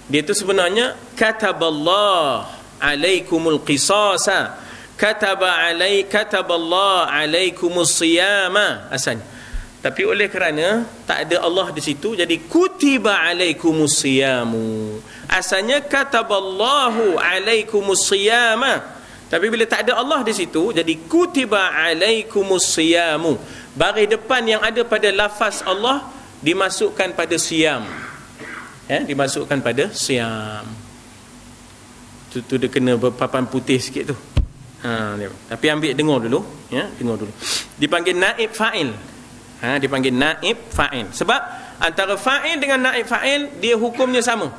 Dia tu sebenarnya kataballah alaikumul qisasa. Kataballah alaikumus siyama asalnya. Tapi oleh kerana tak ada Allah di situ, jadi kutiba alaikumus siyamu. Asalnya kataballahu alaikumus siyama. Tapi bila tak ada Allah di situ, jadi kutiba alaikumus siyamu. Baris depan yang ada pada lafaz Allah dimasukkan pada siyam. Ya, dimasukkan pada siyam. Tu dia kena berpapan putih sikit tu. Tapi ambil dengar dulu, ya, dengar dulu. Dipanggil naib fa'il. Dipanggil naib fa'il. Sebab antara fa'il dengan naib fa'il dia hukumnya sama.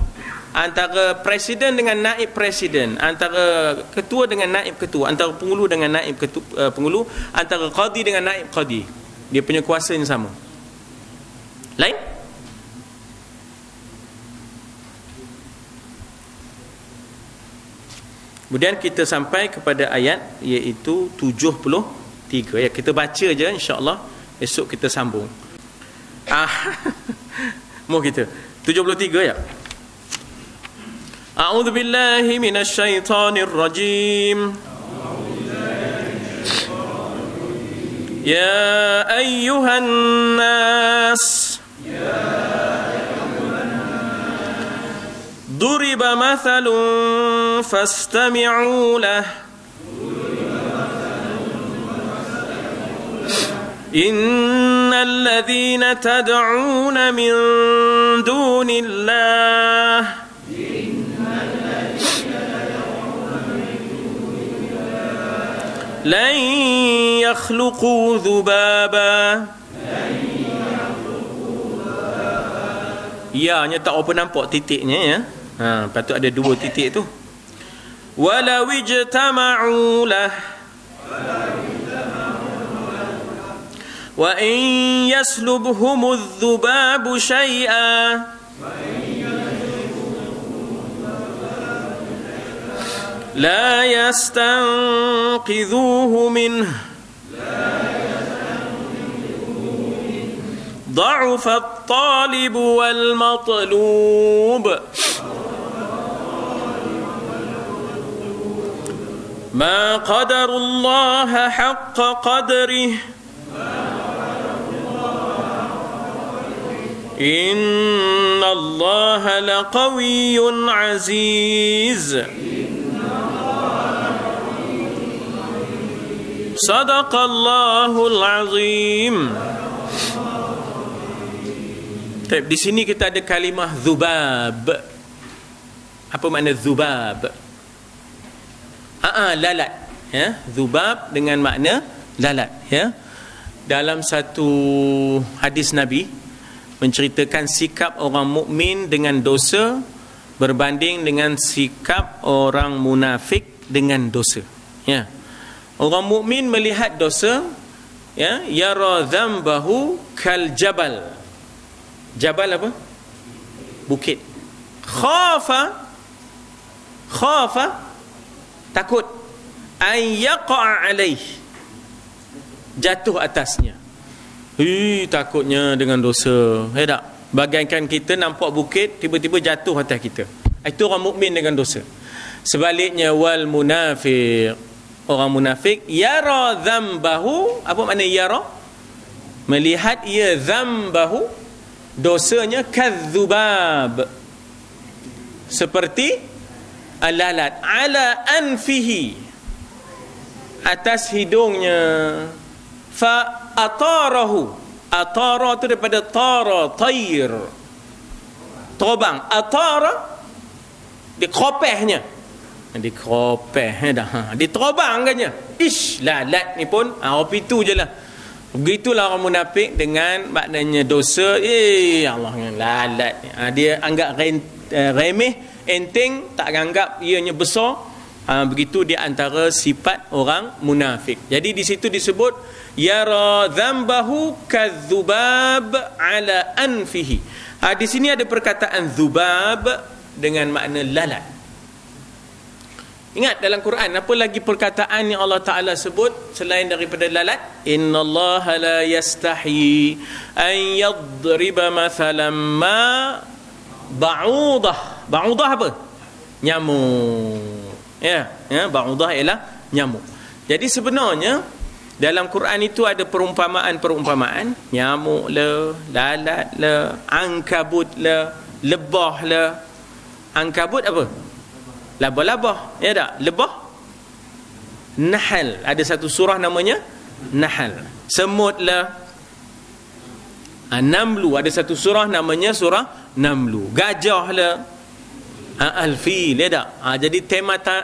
Antara presiden dengan naib presiden, antara ketua dengan naib ketua, antara pengulu dengan naib pengulu, antara qadi dengan naib qadi. Dia punya kuasanya sama. Lain? Kemudian kita sampai kepada ayat iaitu 73. Ya, kita baca je, insya-Allah esok kita sambung. Mau kita 73 ya. A'udzu billahi minasy syaithanir rajim. Ya ayyuhan nas, ضرب مثل فاستمعوا له إن الذين تدعون من دون الله لن يخلقوا ذبابا. Ya, hanya tak apa nampak titiknya, ya. Patut ada dua titik tu. Walau ijtama'u lah wa in yaslubhumudh dhubabu syai'a la yastanqidhuhu minhu ضعف الطالب والمطلوب ما قدر الله حق قدره إن الله لقوي عزيز صدق الله العظيم. Di sini kita ada kalimah dhubab. Apa makna dhubab? Lalat, ya. Dhubab dengan makna lalat, ya. Dalam satu hadis Nabi menceritakan sikap orang mukmin dengan dosa berbanding dengan sikap orang munafik dengan dosa, ya. Orang mukmin melihat dosa, ya, yara dzambahu kal jabal. Jabal apa? Bukit. Khafa takut, ay yaqa' alaih, jatuh atasnya. Takutnya dengan dosa. Tak? Bagaikan kita nampak bukit tiba-tiba jatuh atas kita. Itu orang mukmin dengan dosa. Sebaliknya wal munafiq, orang munafik yara dzambahu. Apa makna yara? Melihat ia dzambahu, dosanya kadzubab, seperti lalat, ala anfihi, atas hidungnya. Fa atarahu, atara tu daripada tara, tair, terbang. Atara dikropehnya, dikropeh dah, diterbangkannya. Ish, lalat ni pun apa itu je lah. Begitulah orang munafik dengan maknanya dosa. Allah dengan lalat ni. Dia anggap remeh, enteng, tak anggap ianya besar. Begitu di antara sifat orang munafik. Jadi di situ disebut yara dzambahu kadzubab ala anfihi. Di sini ada perkataan dzubab dengan makna lalat. Ingat dalam Quran apa lagi perkataan yang Allah Taala sebut selain daripada lalat? Innallaha la yastahi an yadriba mathalan ma ba'udah. Ba'udah apa? Nyamuk. Ya, ba'udah ialah nyamuk. Jadi sebenarnya dalam Quran itu ada perumpamaan-perumpamaan, nyamuk lah, lalat lah, ankabut lah, lebah lah. Ankabut apa? Labah-labah, ya tak? Lebah, Nahl. Ada satu surah namanya Nahl. Semut lah, Namlu. Ada satu surah namanya surah Namlu. Gajah lah, Al-Fil, ya tak? Jadi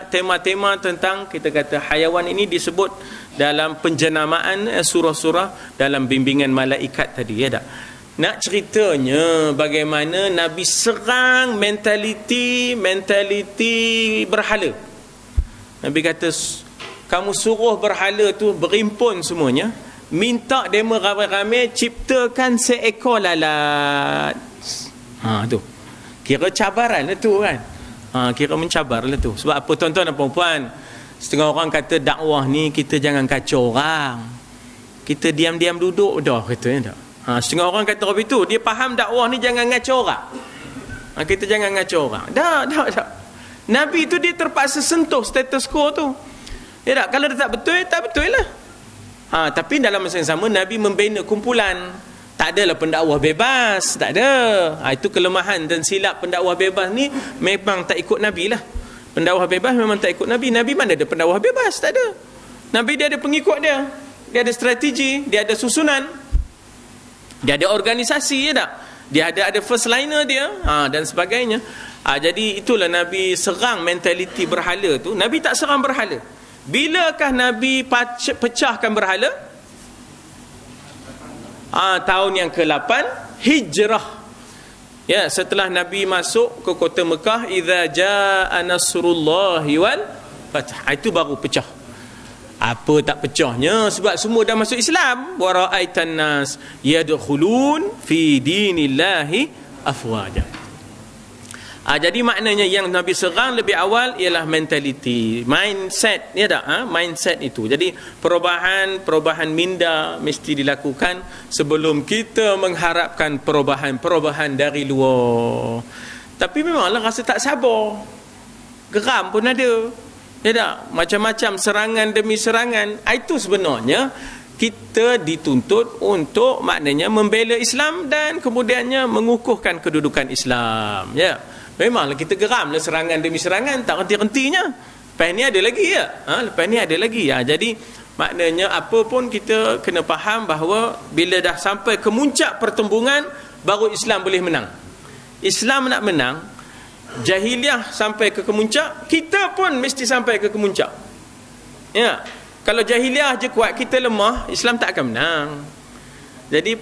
tema-tema tentang kita kata hayawan ini disebut dalam penjenamaan surah-surah dalam bimbingan malaikat tadi, ya tak? Nak ceritanya bagaimana Nabi serang mentaliti berhala. Nabi kata kamu suruh berhala tu berimpun semuanya, minta demo ramai-ramai ciptakan seekor lalat. Tu kira cabaran lah tu kan. Kira mencabar lah tu. Sebab apa tuan-tuan dan puan-puan, setengah orang kata dakwah ni kita jangan kacau orang, kita diam-diam duduk dah, katanya tak. Setengah orang kata apa itu, dia faham dakwah ni jangan ngacau orang. Kita jangan ngacau orang. Dah. Nabi tu dia terpaksa sentuh status quo tu. Ya tak? Kalau dia tak betul lah. Tapi dalam masa yang sama Nabi membina kumpulan. Tak adalah pendakwah bebas, tak ada. Itu kelemahan dan silap pendakwah bebas ni, memang tak ikut Nabi lah. Pendakwah bebas memang tak ikut Nabi. Nabi mana ada pendakwah bebas? Tak ada. Nabi dia ada pengikut dia. Dia ada strategi, dia ada susunan, dia ada organisasi, ya tak? Dia ada first liner dia, dan sebagainya. Jadi itulah Nabi serang mentaliti berhala tu. Nabi tak serang berhala. Bilakah Nabi pecahkan berhala? Tahun yang ke-8 Hijrah. Ya, setelah Nabi masuk ke kota Mekah, idza jaa nasrullahi wal fath. Itu baru pecah. Apa tak pecahnya? Sebab semua dah masuk Islam. Wa ra'aitan nas yadkhulun fi dinillahi afwaja. Jadi maknanya yang Nabi serang lebih awal ialah mentaliti, mindset, ya tak? Mindset itu. Jadi perubahan minda mesti dilakukan sebelum kita mengharapkan perubahan dari luar. Tapi memanglah rasa tak sabar. Geram pun ada. Ya tak? Macam-macam serangan demi serangan. Itu sebenarnya kita dituntut untuk maknanya membela Islam dan kemudiannya mengukuhkan kedudukan Islam. Ya. Memanglah kita geramlah serangan demi serangan, tak henti-hentinya. Lepas ni ada lagi ya. Lepas ni ada lagi ya. Jadi maknanya apa pun kita kena faham bahawa bila dah sampai ke muncak pertembungan baru Islam boleh menang. Islam nak menang, jahiliah sampai ke kemuncak, kita pun mesti sampai ke kemuncak. Ya. Kalau jahiliah je kuat, kita lemah, Islam tak akan menang. Jadi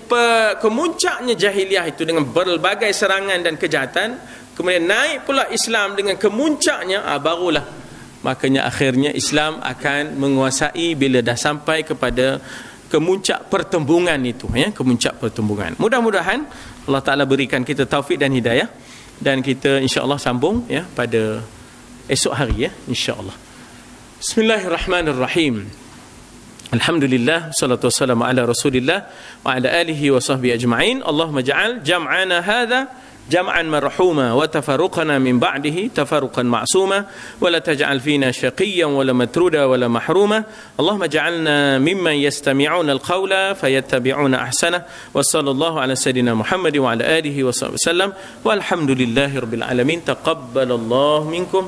kemuncaknya jahiliah itu dengan berbagai serangan dan kejahatan, kemudian naik pula Islam dengan kemuncaknya, barulah makanya akhirnya Islam akan menguasai bila dah sampai kepada kemuncak pertembungan itu, ya, kemuncak pertembungan. Mudah-mudahan Allah Ta'ala berikan kita taufik dan hidayah, dan kita insya-Allah sambung ya pada esok hari ya, insya-Allah. Bismillahirrahmanirrahim. Alhamdulillah, salatu wassalamu ala Rasulillah wa ala alihi wa sahbihi ajma'in. Allahumma ja'al jam'ana hadha jam'an marhuma wa tafarruqana min ba'dihi tafarruqan ma'suma wa la taj'al fina shaqiyyan wa la matruda wa la mahruma. Allahumma ja'alna mimman yastami'una al-qawla fayattabi'una ahsana. Wa sallallahu ala sayidina Muhammad wa ala alihi wa sahbihi wasallam. Walhamdulillahi rabbil alamin. Taqabbalallahu minkum.